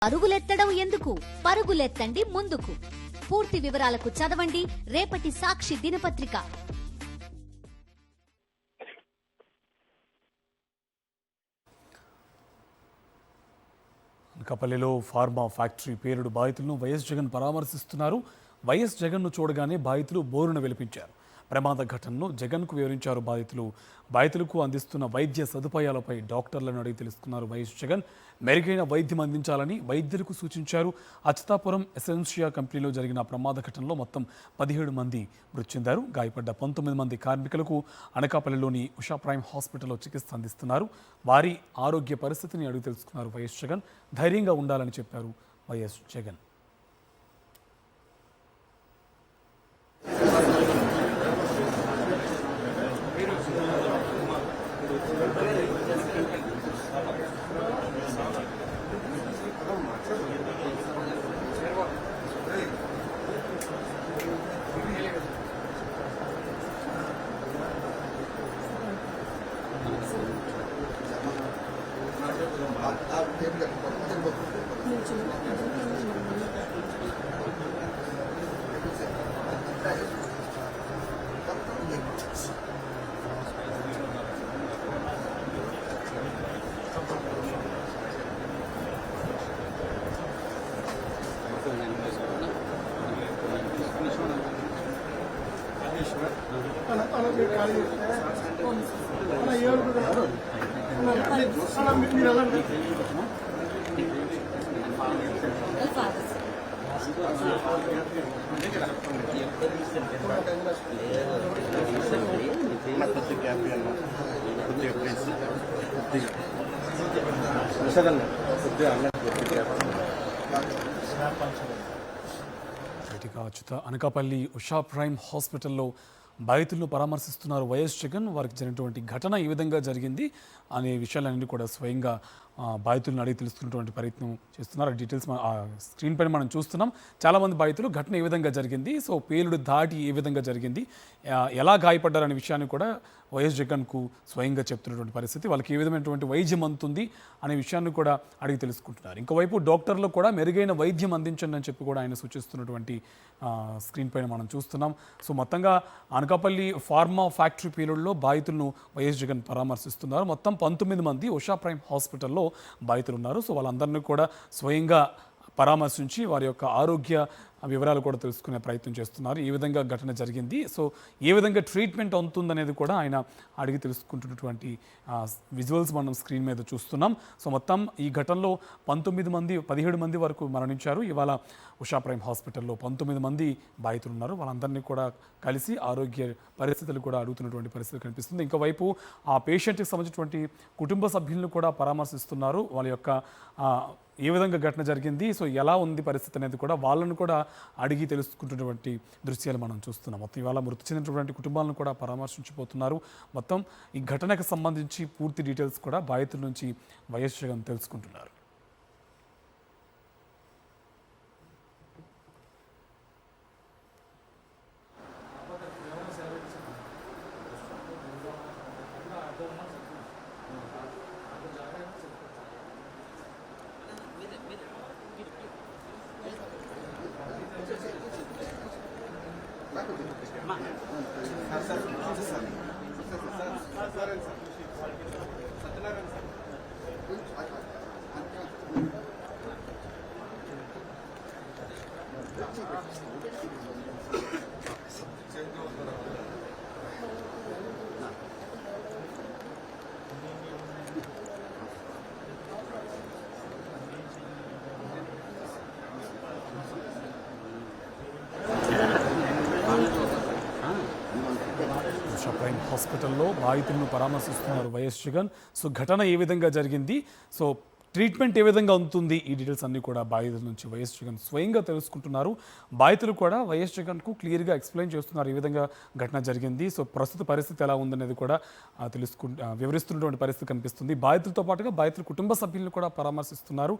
పరుగులెత్తడం ఎందుకు? పరుగులెత్తండి ముందుకు. పూర్తి వివరాలకు చదవండి రేపటి సాక్షి దినపత్రిక. అనకాపల్లిలో ఫార్మా ఫ్యాక్టరీ పేలుడు బాధితులను వైఎస్ జగన్ పరామర్శిస్తున్నారు. వైఎస్ జగన్ను చూడగానే బాధితులు బోరున వెలిపించారు. ప్రమాద ఘటనను జగన్కు వివరించారు బాధితులు. బాధితులకు అందిస్తున్న వైద్య సదుపాయాలపై డాక్టర్లను అడిగి తెలుసుకున్నారు వైఎస్ జగన్. మెరుగైన వైద్యం అందించాలని వైద్యులకు సూచించారు. అచ్యుతాపురం ఎసెన్షియా కంపెనీలో జరిగిన ప్రమాద ఘటనలో మొత్తం 17 మంది మృతి చెందారు. గాయపడ్డ 19 మంది కార్మికులకు అనకాపల్లిలోని ఉషా ప్రైమ్ హాస్పిటల్లో చికిత్స అందిస్తున్నారు. వారి ఆరోగ్య పరిస్థితిని అడిగి తెలుసుకున్నారు వైఎస్ జగన్. ధైర్యంగా ఉండాలని చెప్పారు వైఎస్ జగన్. అనకాపల్లి ఉషా ప్రైమ్ హాస్పిటల్లో బాధితులను పరామర్శిస్తున్నారు వైఎస్ జగన్. వారికి జరిగినటువంటి ఘటన ఈ విధంగా జరిగింది అనే విషయాలన్నీ కూడా స్వయంగా బాధితులను అడిగి తెలుసుకున్నటువంటి ప్రయత్నం చేస్తున్నారు. డీటెయిల్స్ స్క్రీన్ పైన మనం చూస్తున్నాం. చాలామంది బాధితులు ఘటన ఏ విధంగా జరిగింది, సో పేలుడు దాటి ఏ విధంగా జరిగింది, ఎలా గాయపడ్డారనే విషయాన్ని కూడా వైఎస్ జగన్కు స్వయంగా చెప్తున్నటువంటి పరిస్థితి. వాళ్ళకి ఏ విధమైనటువంటి వైద్యం అందుతుంది అనే విషయాన్ని కూడా అడిగి తెలుసుకుంటున్నారు. ఇంకోవైపు డాక్టర్లు కూడా మెరుగైన వైద్యం అందించండి అని చెప్పి కూడా ఆయన సూచిస్తున్నటువంటి స్క్రీన్ పైన మనం చూస్తున్నాం. సో మొత్తంగా అనకాపల్లి ఫార్మా ఫ్యాక్టరీ పేలుడులో బాధితులను వైఎస్ జగన్ పరామర్శిస్తున్నారు. మొత్తం 19 మంది ఉషా ప్రైమ్ హాస్పిటల్లో బాధితులు ఉన్నారు. సో వాళ్ళందరినీ కూడా స్వయంగా పరామర్శించి వారి యొక్క ఆరోగ్య వివరాలు కూడా తెలుసుకునే ప్రయత్నం చేస్తున్నారు. ఏ విధంగా ఘటన జరిగింది, సో ఏ విధంగా ట్రీట్మెంట్ అవుతుందనేది కూడా ఆయన అడిగి తెలుసుకుంటున్నటువంటి విజువల్స్ మనం స్క్రీన్ మీద చూస్తున్నాం. సో మొత్తం ఈ ఘటనలో 17 మంది వరకు మరణించారు. ఇవాళ ఉషా ప్రైమ్ హాస్పిటల్లో 19 మంది బాధితులు ఉన్నారు. వాళ్ళందరినీ కూడా కలిసి ఆరోగ్య పరిస్థితులు కూడా అడుగుతున్నటువంటి పరిస్థితి కనిపిస్తుంది. ఇంకోవైపు ఆ పేషెంట్కి సంబంధించినటువంటి కుటుంబ సభ్యులను కూడా పరామర్శిస్తున్నారు. వాళ్ళ యొక్క ఏ విధంగా ఘటన జరిగింది, సో ఎలా ఉంది పరిస్థితి అనేది కూడా వాళ్ళను కూడా అడిగి తెలుసుకుంటున్నటువంటి దృశ్యాలు మనం చూస్తున్నాం. మొత్తం ఇవాళ మృతి చెందినటువంటి కుటుంబాలను కూడా పరామర్శించిపోతున్నారు. మొత్తం ఈ ఘటనకు సంబంధించి పూర్తి డీటెయిల్స్ కూడా బాధితుల నుంచి వైఎస్ జగన్ తెలుసుకుంటున్నారు. ప్రైమ్ హాస్పిటల్లో బాధితులను పరామర్శిస్తున్నారు వైఎస్ జగన్. సో ఘటన ఏ విధంగా జరిగింది, సో ట్రీట్మెంట్ ఏ విధంగా ఉంటుంది, ఈ డీటెయిల్స్ అన్నీ కూడా బాధితుల నుంచి వైఎస్ జగన్ స్వయంగా తెలుసుకుంటున్నారు. బాధితులు కూడా వైఎస్ జగన్కు క్లియర్గా ఎక్స్ప్లెయిన్ చేస్తున్నారు ఈ విధంగా ఘటన జరిగింది, సో ప్రస్తుత పరిస్థితి ఎలా ఉందనేది కూడా వివరిస్తున్నటువంటి పరిస్థితి కనిపిస్తుంది. బాధితులతో పాటుగా బాధితుల కుటుంబ సభ్యులను కూడా పరామర్శిస్తున్నారు.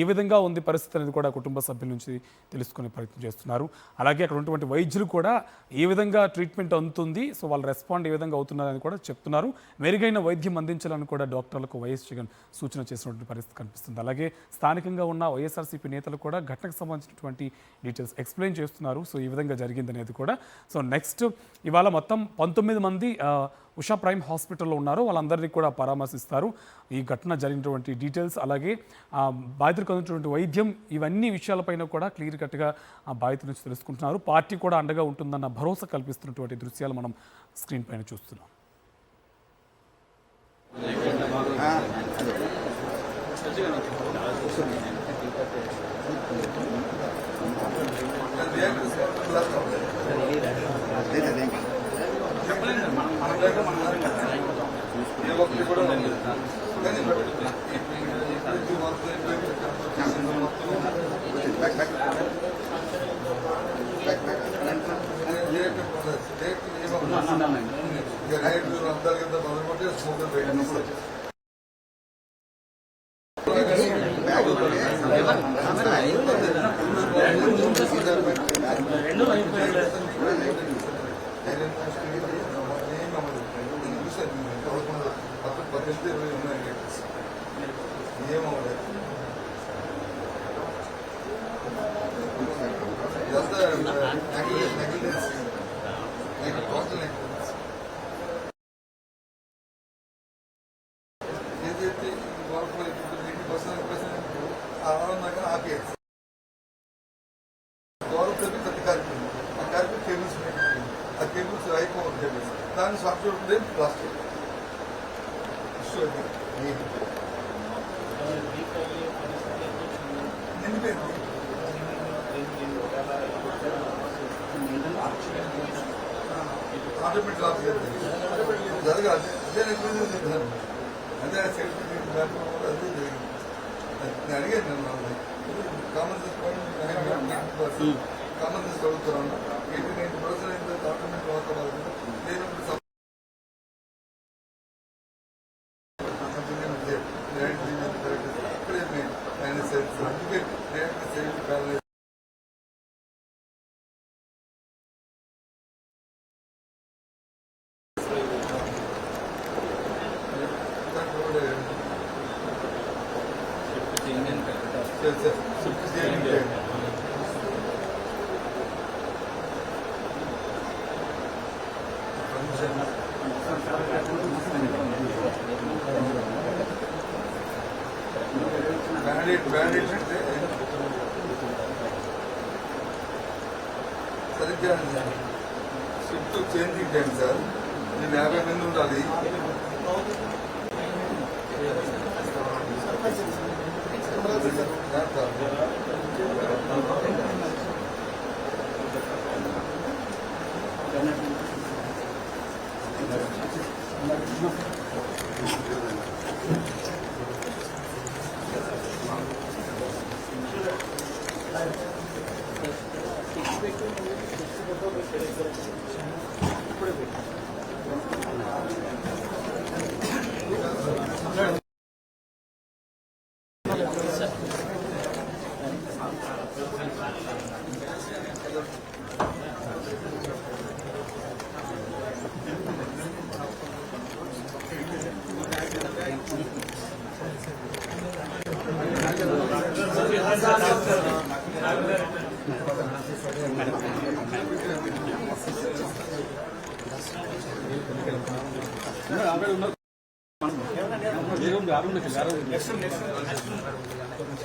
ఏ విధంగా ఉంది పరిస్థితి అనేది కూడా కుటుంబ సభ్యుల నుంచి తెలుసుకునే ప్రయత్నం చేస్తున్నారు. అలాగే అక్కడ ఉన్నటువంటి వైద్యులు కూడా ఏ విధంగా ట్రీట్మెంట్ అందుతుంది, సో వాళ్ళు రెస్పాండ్ ఏ విధంగా అవుతున్నారని కూడా చెప్తున్నారు. మెరుగైన వైద్యం అందించాలని కూడా డాక్టర్లకు వైఎస్ జగన్ సూచన చేసినటువంటి పరిస్థితి పరిస్థితి కనిపిస్తుంది. అలాగే స్థానికంగా ఉన్న వైఎస్ఆర్సీపీ నేతలు కూడా ఘటనకు సంబంధించినటువంటి డీటెయిల్స్ ఎక్స్ప్లెయిన్ చేస్తున్నారు. సో ఈ విధంగా జరిగిందనేది కూడా. సో నెక్స్ట్ ఇవాళ మొత్తం 19 మంది ఉషా ప్రైమ్ హాస్పిటల్లో ఉన్నారు. వాళ్ళందరినీ కూడా పరామర్శిస్తారు. ఈ ఘటన జరిగినటువంటి డీటెయిల్స్, అలాగే బాధితులకు అందుతున్నటువంటి వైద్యం, ఇవన్నీ విషయాలపైన కూడా క్లియర్ కట్గా ఆ బాధితుల నుంచి తెలుసుకుంటున్నారు. పార్టీ కూడా అండగా ఉంటుందన్న భరోసా కల్పిస్తున్నటువంటి దృశ్యాలు మనం స్క్రీన్ పైన చూస్తున్నాం. దాని సాఫ్ట్వేర్ ప్లాస్టిక్ ఆటోమేటిక్ జరగాలి. అదే సేఫ్టీ అదే జరిగింది. నేను అడిగాను, నేను కామన్ కామన్ చదువుతున్నాను. 80-90% ఆటోమేటిక్ వాతావరణం నేను బ్యాండేజ్ అంటే సరిగ్గా షిఫ్ట్ చేంజింగ్ టైం సార్. నేను 50 మంది ఉండాలి.